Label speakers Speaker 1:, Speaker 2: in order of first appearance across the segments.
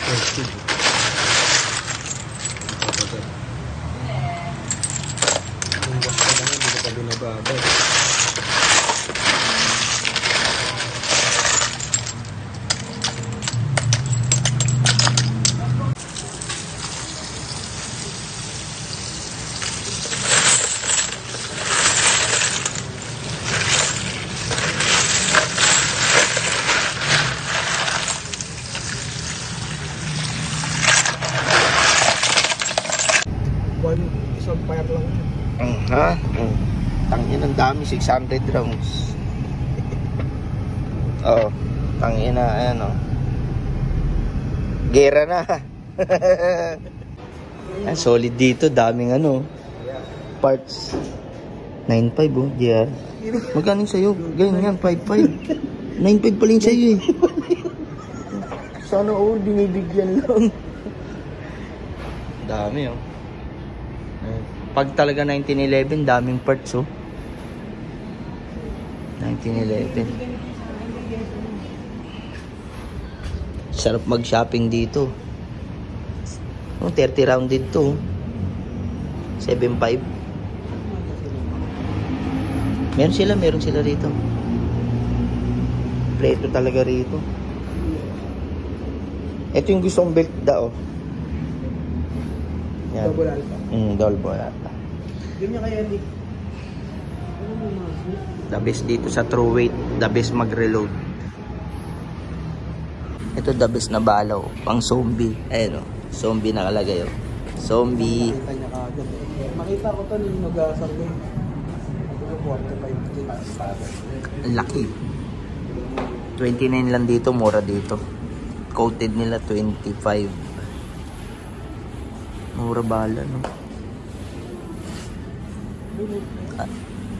Speaker 1: Yung basta na nga, hindi ka binababay. Isang fire lang yun.
Speaker 2: Ha? Tangin ang dami, 600 rounds. Oo. Tangin na, ayan o. Gera na. Solid dito, daming ano. Parts. 9.5 oh, GR. Magkano sa'yo? Ganyan, 5.5. 9.5 pa rin sa'yo eh. Sana all binibigyan lang. Dami oh. Pag talaga 1911, daming parts oh. 1911. Sarap mag-shopping dito. Oh, 30 round dito. 7.5. Meron sila rito. Preto talaga rito. Ito yung gusto kong belt da oh. Yan.
Speaker 1: Double alpha.
Speaker 2: Double alpha.
Speaker 1: Ganyan kaya di.
Speaker 2: The best dito sa true weight, the best mag-reload. Ito the best na balaw, pang zombie. Ayun oh, zombie nakalagay oh. Zombie.
Speaker 1: Makita niya kagad. Makita ko to nung nag-survey. 45.
Speaker 2: Ang laki. 29 lang dito, mura dito. Coated nila 25. Mura bala, no?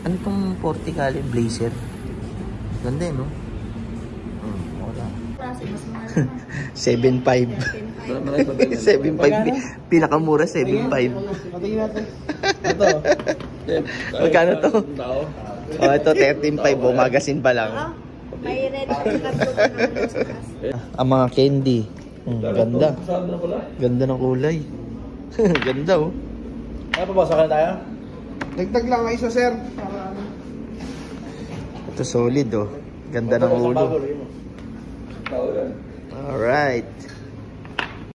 Speaker 2: Ano itong 40 kali blazer? Ganda eh, no? Mura. 7.5. 7.5. Pinakamura, 7.5.
Speaker 1: Patingin natin. Ito.
Speaker 2: Magkano to? Oh, ito 13.5. Oh, magazine pa lang.
Speaker 3: May red na
Speaker 2: Ang mga candy. Ganda. Ganda ng kulay. Ganda oh.
Speaker 1: Ay, papasok na tayo? Dagdag lang ang isa, sir.
Speaker 2: Ito solid oh. Ganda ng ulo. Alright.